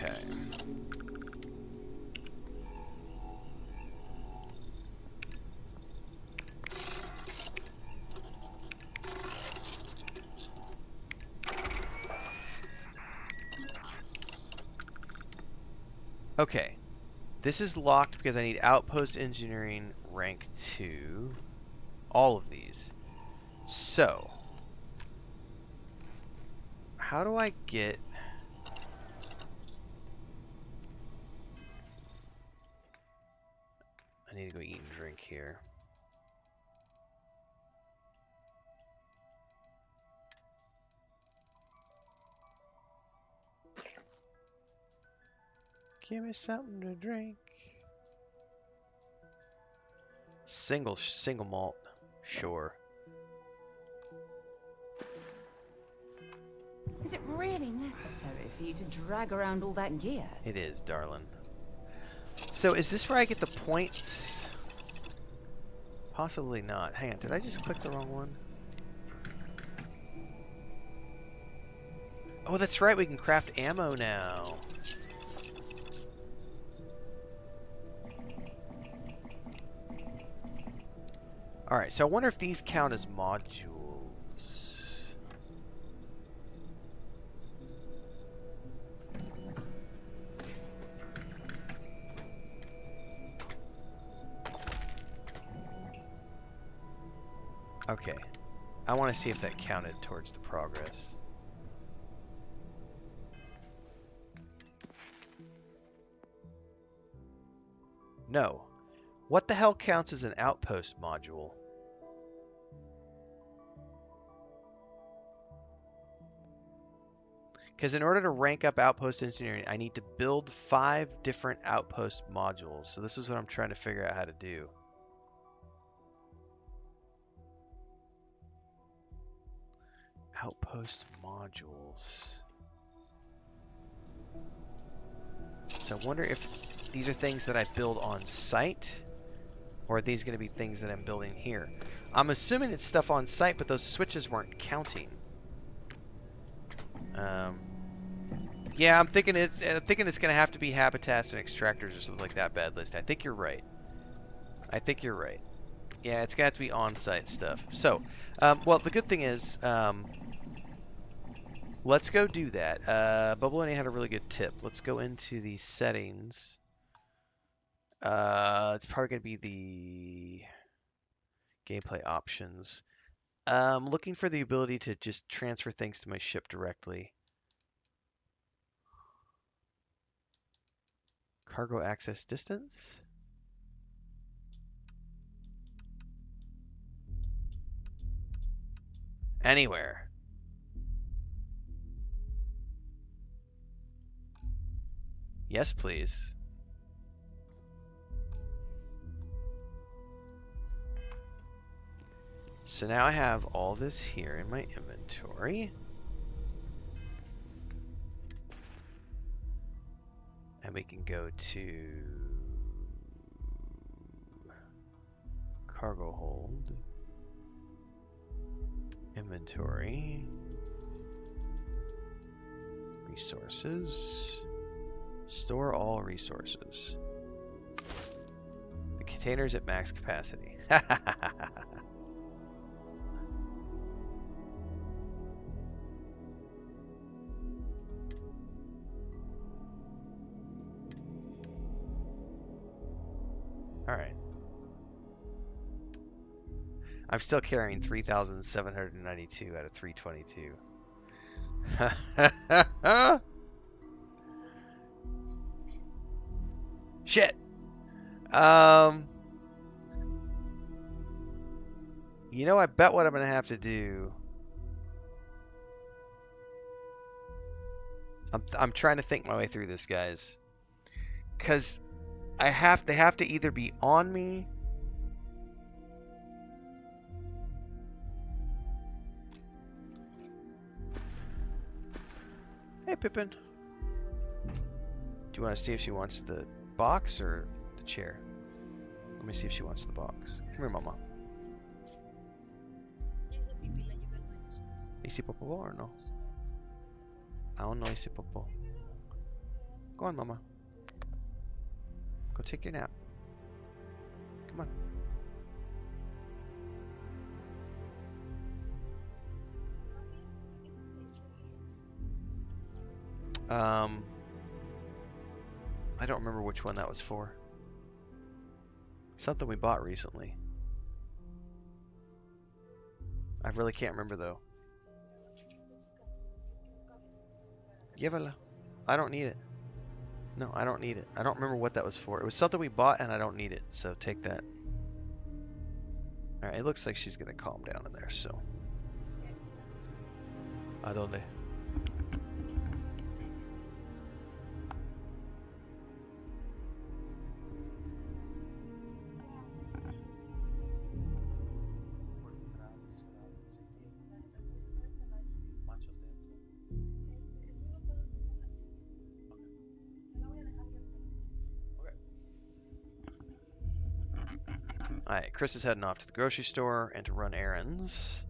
Okay. Okay. This is locked because I need Outpost Engineering rank 2. All of these. So, how do I get... I need to go eat and drink here. Give me something to drink. Single malt. Sure. Is it really necessary for you to drag around all that gear? It is, darling. So is this where I get the points? Possibly not. Hang on, did I just click the wrong one? Oh, that's right, we can craft ammo now. Alright, so I wonder if these count as modules. Okay. I want to see if that counted towards the progress. No. What the hell counts as an outpost module? Because in order to rank up outpost engineering, I need to build 5 different outpost modules. So this is what I'm trying to figure out how to do. Outpost modules. So I wonder if these are things that I build on site, or are these going to be things that I'm building here? I'm assuming it's stuff on site, but those switches weren't counting. Yeah, I'm thinking it's going to have to be habitats and extractors or something like that. Bad list. I think you're right. I think you're right. Yeah, it's going to have to be on-site stuff. So, well, the good thing is, let's go do that. Bubble had a really good tip. Let's go into the settings. It's probably going to be the gameplay options. Looking for the ability to just transfer things to my ship directly. Cargo access distance. Anywhere. Yes, please. So now I have all this here in my inventory. And we can go to cargo hold, inventory, resources, store all resources. The container's at max capacity. Alright. I'm still carrying 3,792 out of 322. Shit! You know, I bet what I'm going to have to do... I'm trying to think my way through this, guys. Because they have to either be on me... Hey, Pippin. Do you want to see if she wants the box or the chair? Let me see if she wants the box. Come here, Mama. ¿Hice popó o no? Aún no hice popó. Go on, Mama. Go take your nap. Come on. I don't remember which one that was for. Something we bought recently. I really can't remember though. Llévala. I don't need it. No, I don't need it. I don't remember what that was for. It was something we bought and I don't need it, so take that. Alright, it looks like she's gonna calm down in there, so. ¿A dónde? Alright, Chris is heading off to the grocery store and to run errands.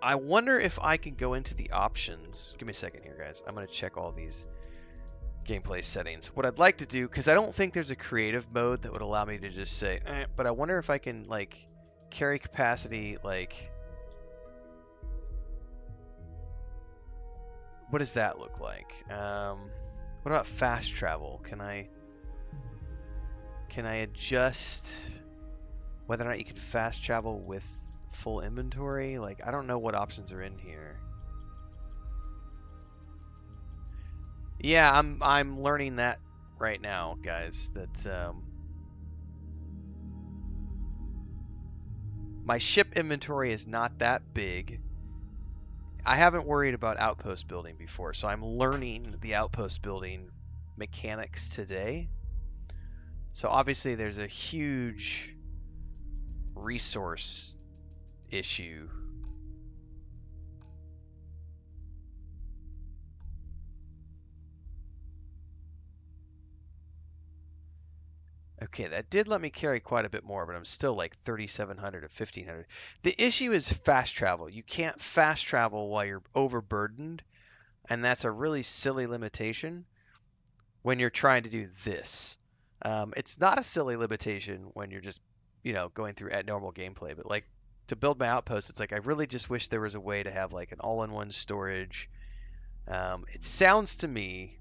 I wonder if I can go into the options. Give me a second here, guys. I'm going to check all these gameplay settings. What I'd like to do, because I don't think there's a creative mode that would allow me to just say, but I wonder if I can, like, carry capacity, like, what does that look like? What about fast travel? Can I adjust whether or not you can fast travel with full inventory? Like, I don't know what options are in here. Yeah, I'm learning that right now, guys. That my ship inventory is not that big. I haven't worried about outpost building before, so I'm learning the outpost building mechanics today. So obviously there's a huge resource issue. Okay, that did let me carry quite a bit more, but I'm still like 3,700 to 1,500. The issue is fast travel. You can't fast travel while you're overburdened, and that's a really silly limitation when you're trying to do this. It's not a silly limitation when you're just, going through at normal gameplay, but like to build my outpost, it's like I really just wish there was a way to have like an all-in-one storage. It sounds to me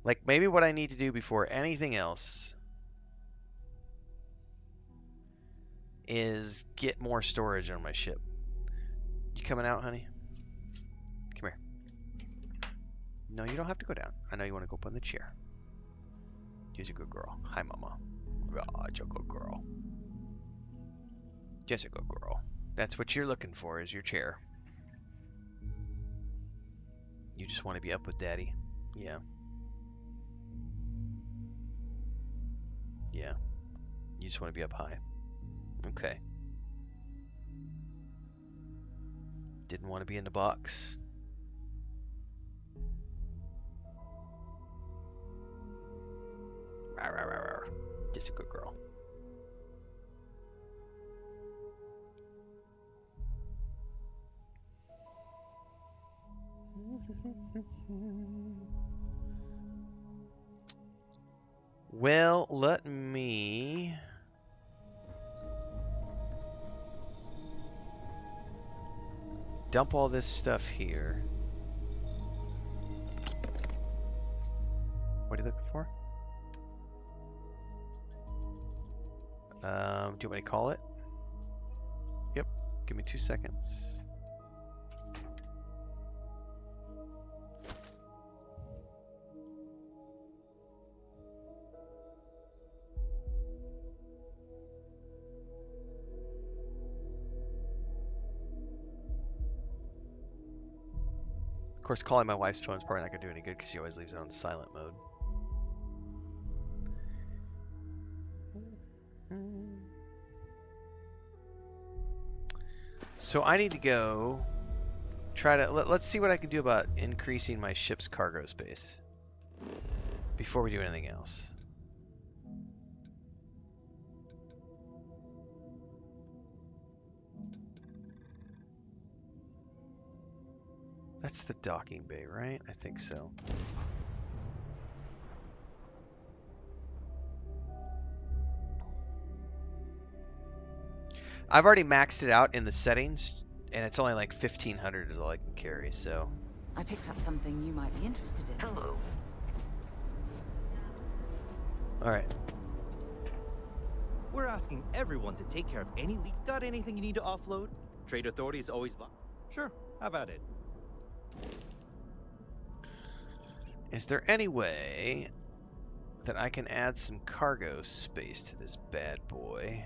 like maybe what I need to do before anything else is get more storage on my ship. You coming out, honey? Come here. No, you don't have to go down. I know you want to go up on the chair. You're a good girl. Hi, Mama. Oh, you're a good girl. Just a good girl. That's what you're looking for, is your chair. You just want to be up with Daddy. Yeah. Yeah. You just want to be up high. Okay. Didn't want to be in the box. Rawr, rawr, rawr, rawr. Just a good girl. Well, let me dump all this stuff here. What are you looking for? Do you want me to call it? Yep. Give me 2 seconds. Of course, calling my wife's phone is probably not going to do any good because she always leaves it on silent mode. So I need to go try to... Let's see what I can do about increasing my ship's cargo space before we do anything else. That's the docking bay, right? I think so. I've already maxed it out in the settings, and it's only like 1,500 is all I can carry, so. I picked up something you might be interested in. Hello. Alright. We're asking everyone to take care of any leak. Got anything you need to offload? Trade Authority is always Sure, have at it. Is there any way that I can add some cargo space to this bad boy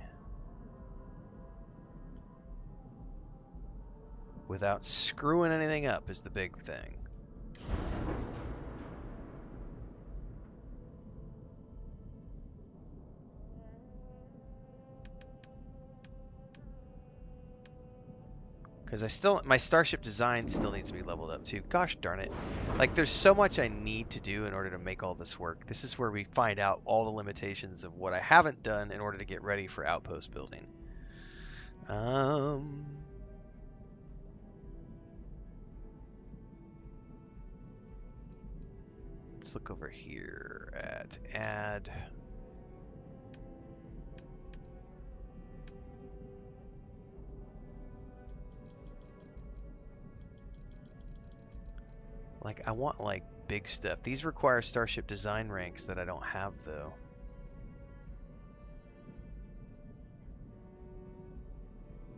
without screwing anything up is the big thing. Because my Starship design still needs to be leveled up too. Gosh darn it. Like, there's so much I need to do in order to make all this work. This is where we find out all the limitations of what I haven't done in order to get ready for Outpost building. Let's look over here at add. Like, I want, like, big stuff. These require Starship design ranks that I don't have, though.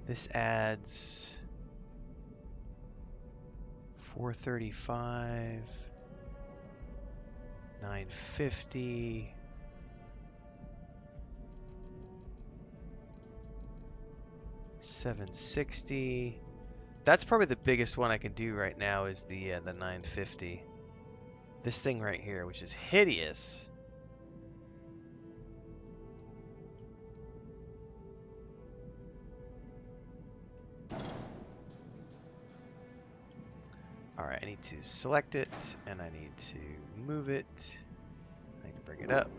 This adds 435, 950, 760. That's probably the biggest one I can do right now is the 950. This thing right here, which is hideous. Alright, I need to select it, and I need to move it. I need to bring it up.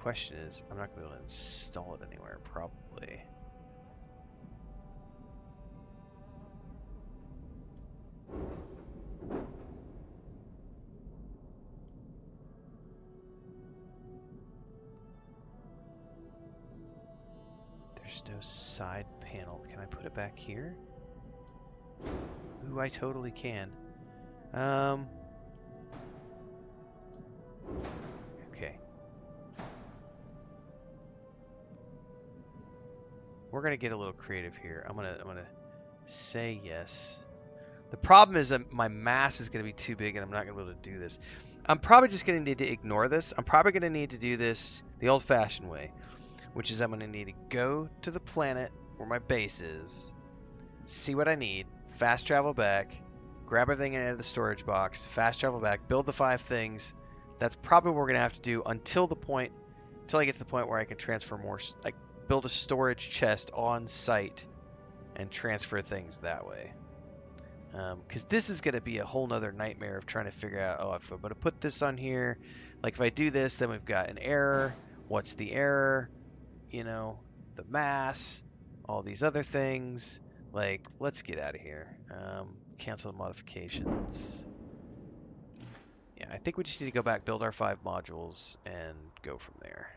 Question is, I'm not going to be able to install it anywhere, probably. There's no side panel. Can I put it back here? Ooh, I totally can. Okay. We're gonna get a little creative here. I'm gonna say yes. The problem is that my mass is gonna be too big and I'm not gonna be able to do this. I'm probably just gonna need to ignore this. I'm probably gonna need to do this the old-fashioned way, which is I'm gonna need to go to the planet where my base is, see what I need, fast travel back, grab everything out of the storage box, fast travel back, build the 5 things. That's probably what we're gonna have to do until I get to the point where I can transfer more, like build a storage chest on site and transfer things that way. Because this is going to be a whole nother nightmare of trying to figure out, oh, if I'm going to put this on here, like if I do this, then we've got an error. What's the error? You know, the mass, all these other things. Like, let's get out of here. Cancel the modifications. Yeah, I think we just need to go back, build our 5 modules, and go from there.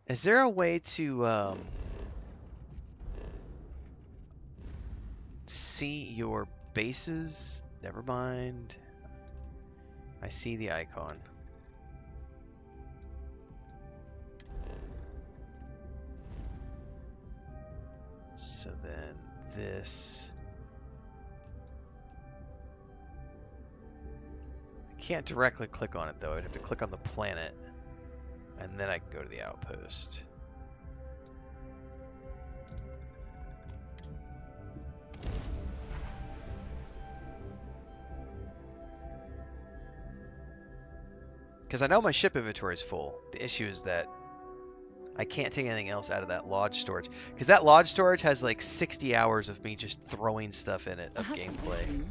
Is there a way to see your bases? Never mind. I see the icon. So then this. I can't directly click on it though. I'd have to click on the planet. And then I can go to the outpost. Because I know my ship inventory is full. The issue is that I can't take anything else out of that lodge storage. Because that lodge storage has like 60 hours of me just throwing stuff in it of gameplay.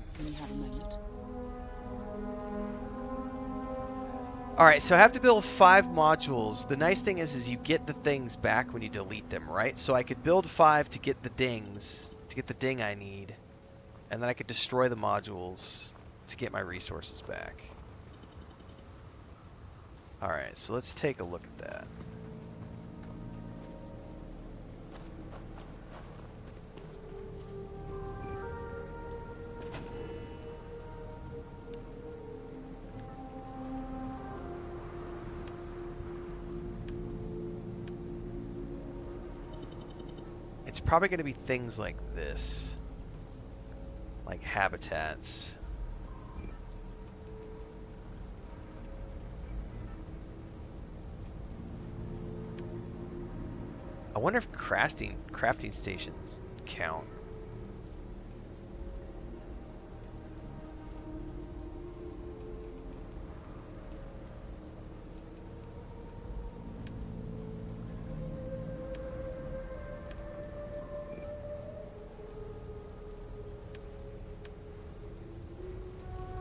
All right, so I have to build 5 modules. The nice thing is you get the things back when you delete them, right? So I could build 5 to get the dings, to get the ding I need, and then I could destroy the modules to get my resources back. All right, so let's take a look at that. It's probably going to be things like this, like habitats. I wonder if crafting stations count.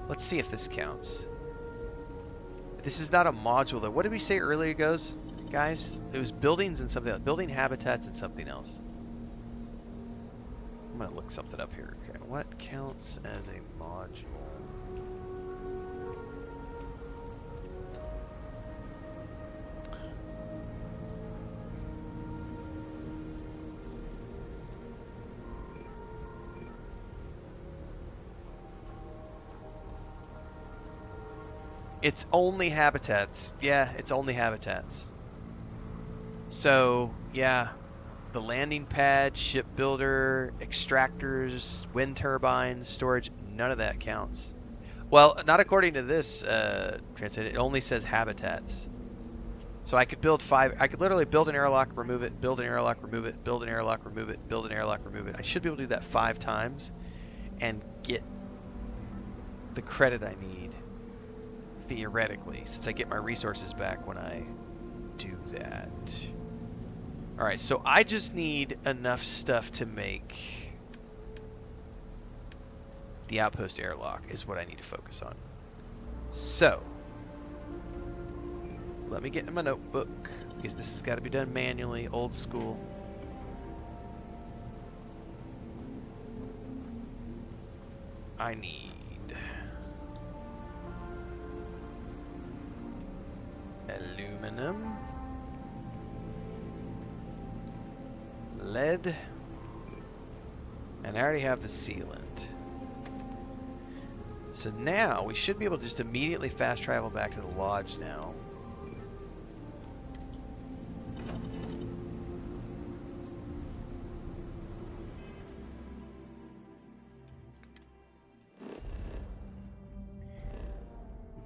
Let's see if this counts. This is not a module though. What did we say earlier, guys? It was buildings and something else. Building habitats and something else. I'm gonna look something up here. Okay, what counts as a module? It's only habitats. Yeah, it's only habitats. So, yeah, the landing pad, shipbuilder, extractors, wind turbines, storage, none of that counts. Well, not according to this translate. It only says habitats. So I could build 5. I could literally build an airlock, remove it, build an airlock, remove it, build an airlock, remove it, build an airlock, remove it. I should be able to do that 5 times and get the credit I need, theoretically, since I get my resources back when I do that. Alright, so I just need enough stuff to make the Outpost airlock is what I need to focus on. So, let me get in my notebook, because this has got to be done manually, old school. I need aluminum, lead, and I already have the sealant. So now we should be able to just immediately fast travel back to the lodge now.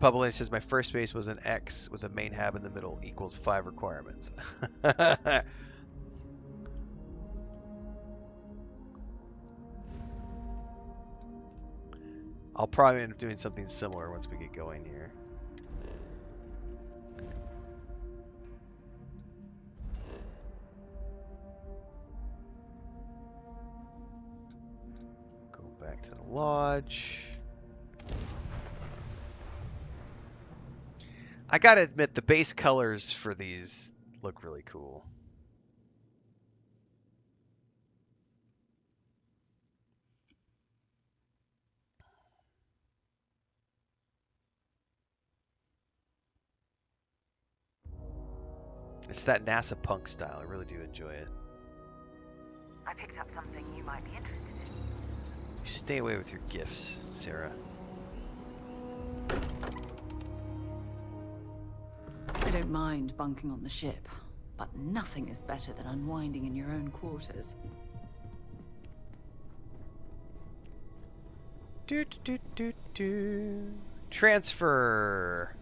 Public says my first base was an X with a main hab in the middle equals 5 requirements. I'll probably end up doing something similar once we get going here. Go back to the lodge. I gotta admit, the base colors for these look really cool. It's that NASA punk style. I really do enjoy it. I picked up something you might be interested in. You stay away with your gifts, Sarah. I don't mind bunking on the ship, but nothing is better than unwinding in your own quarters. Transfer.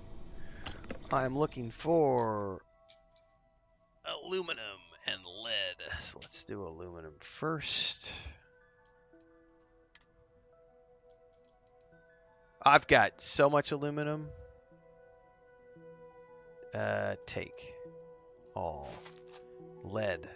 I'm looking for aluminum and lead. So let's do aluminum first. I've got so much aluminum. Take all. Lead.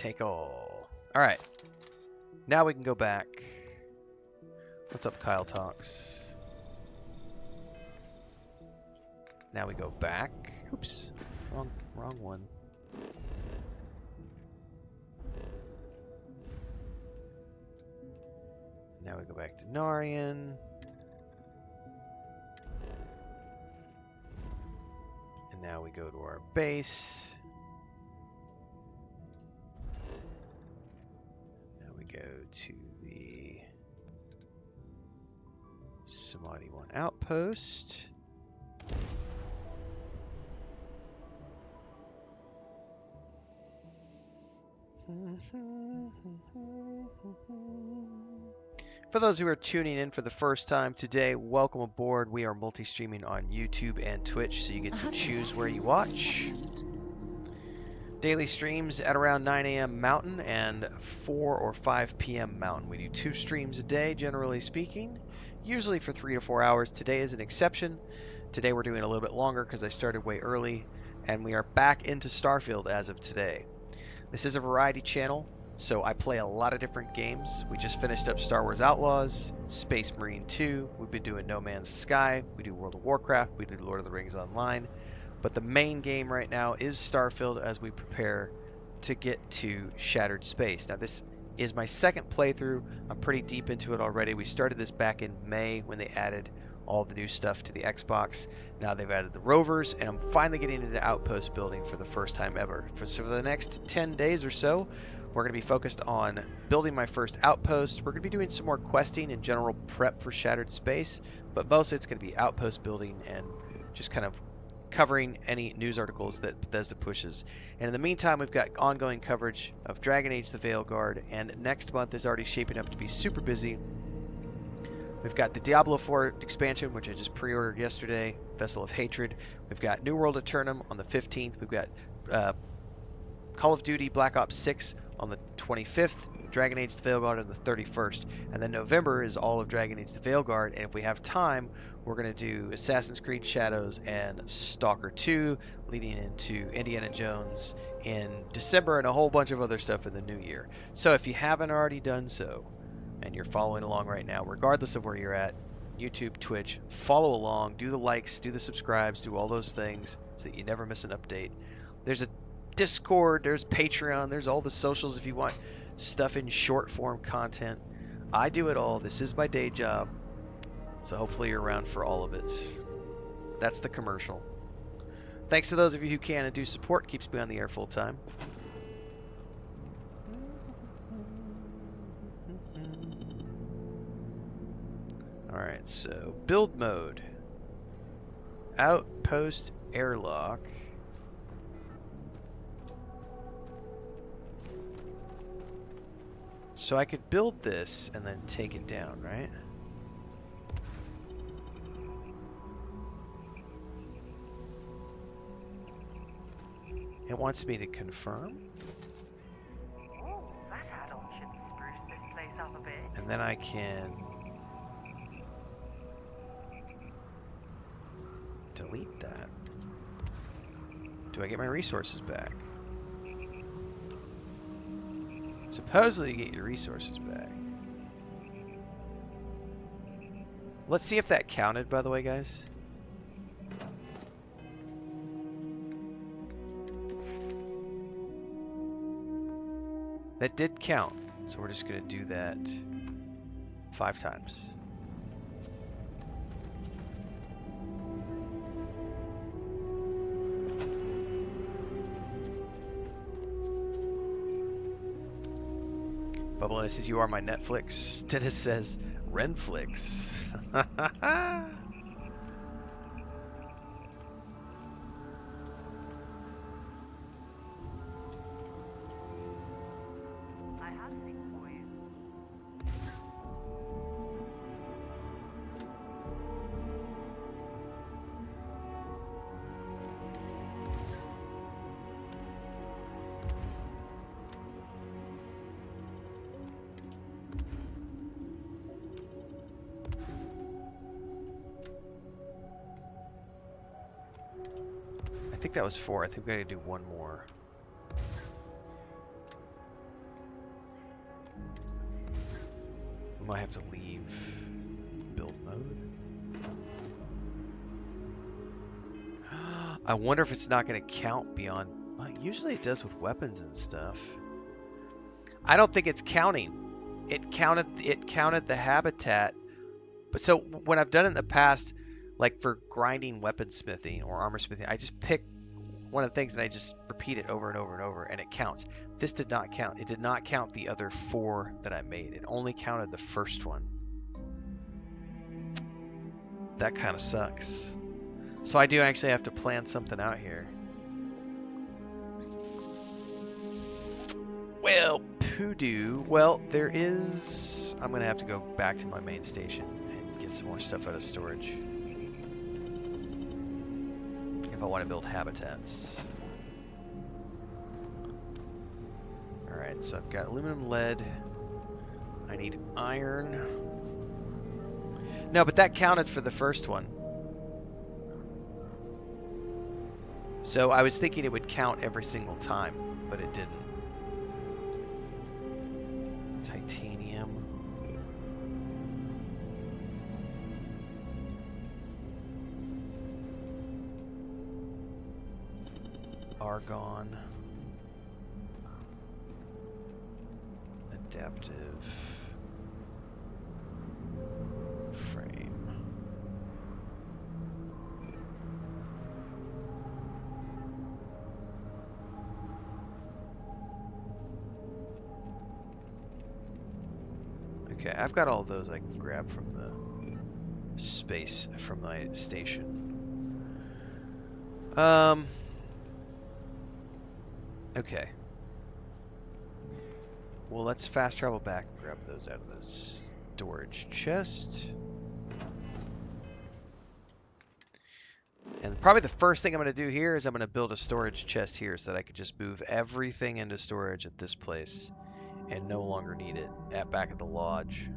Take all. All right. Now we can go back. What's up, Kyle Talks? Now we go back. Oops. Wrong one. Now we go back to Narian. And now we go to our base. Now we go to the Samadhi 1 outpost. For those who are tuning in for the first time today, welcome aboard. We are multi-streaming on YouTube and Twitch, so you get to choose where you watch. Daily streams at around 9 a.m. Mountain and 4 or 5 p.m. Mountain. We do 2 streams a day, generally speaking, usually for 3 to 4 hours. Today is an exception. Today we're doing a little bit longer because I started way early, and we are back into Starfield as of today. This is a variety channel, so I play a lot of different games. We just finished up Star Wars Outlaws, Space Marine 2, we've been doing No Man's Sky, we do World of Warcraft, we do Lord of the Rings Online, but the main game right now is Starfield as we prepare to get to Shattered Space. Now this is my second playthrough. I'm pretty deep into it already. We started this back in May when they added all the new stuff to the Xbox. Now they've added the rovers, and I'm finally getting into Outpost building for the first time ever. So for the next 10 days or so, we're going to be focused on building my first outpost. We're going to be doing some more questing and general prep for Shattered Space, but mostly it's going to be outpost building and just kind of covering any news articles that Bethesda pushes. And in the meantime, we've got ongoing coverage of Dragon Age the Veilguard, and next month is already shaping up to be super busy. We've got the Diablo 4 expansion, which I just pre-ordered yesterday, Vessel of Hatred. We've got New World Eternum on the 15th. We've got Call of Duty Black Ops 6 on the 25th, Dragon Age the Veilguard on the 31st. And then November is all of Dragon Age the Veilguard, and if we have time, we're going to do Assassin's Creed Shadows and Stalker 2, leading into Indiana Jones in December and a whole bunch of other stuff in the new year. So if you haven't already done so, and you're following along right now, regardless of where you're at, YouTube, Twitch, follow along, do the likes, do the subscribes, do all those things so that you never miss an update. There's a Discord, there's Patreon, there's all the socials if you want stuff in short form content. I do it all. This is my day job. So hopefully you're around for all of it. That's the commercial. Thanks to those of you who can and do support. Keeps me on the air full time. Alright, so build mode. Outpost airlock. So I could build this and then take it down, right? It wants me to confirm. Oh, that add-on should spruce this place up a bit. And then I can delete that. Do I get my resources back? Supposedly you get your resources back. Let's see if that counted, by the way, guys. That did count, so we're just going to do that 5 times. Bubble says, "You are my Netflix." Dennis says, "Renflix." I have things for you. I think that was 4. I think we gotta do one more. We might have to leave build mode. I wonder if it's not going to count beyond... Well, usually it does with weapons and stuff. I don't think it's counting. It counted the habitat. But so when I've done it in the past, like for grinding weaponsmithing or armor smithing, I just pick one of the things and I just repeat it over and over and over, and it counts. This did not count. It did not count the other 4 that I made. It only counted the first one. That kind of sucks. So I do actually have to plan something out here. Well, Poodoo. Well, there is... I'm going to have to go back to my main station and get some more stuff out of storage. If I want to build habitats. Alright, so I've got aluminum, lead. I need iron. No, but that counted for the first one. So I was thinking it would count every single time, but it didn't. Titanium. Argon. Adaptive. Frame. Okay, I've got all those I can grab from the space from my station. Okay. Well, let's fast travel back and grab those out of the storage chest. And probably the first thing I'm going to do here is I'm going to build a storage chest here so that I could just move everything into storage at this place and no longer need it back at the lodge.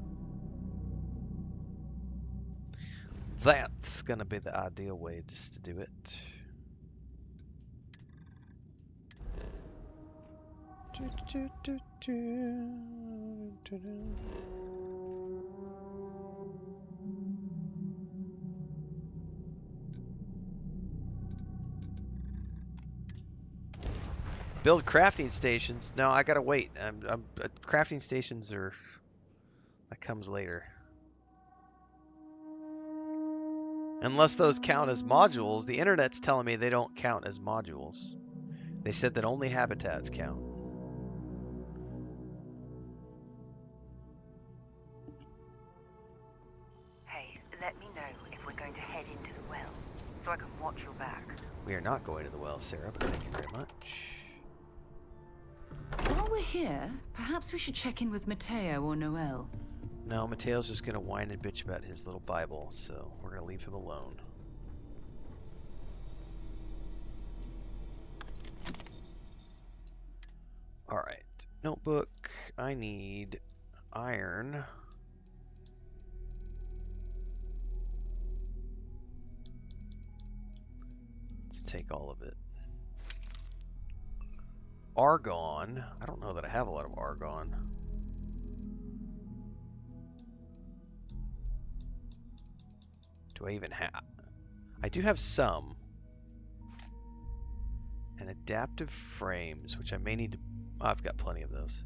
That's going to be the ideal way just to do it. Build crafting stations. No, I gotta wait. Crafting stations are... That comes later. Unless those count as modules. The internet's telling me they don't count as modules. They said that only habitats count. Hey, let me know if we're going to head into the well, so I can watch your back. We are not going to the well, Sarah, but thank you very much. While we're here, perhaps we should check in with Mateo or Noel. No, Mateo's just gonna whine and bitch about his little Bible, so we're gonna leave him alone. Alright, notebook. I need iron. Let's take all of it. Argon. I don't know that I have a lot of argon. Do I even have? I do have some. And adaptive frames, which I may need to... Oh, I've got plenty of those.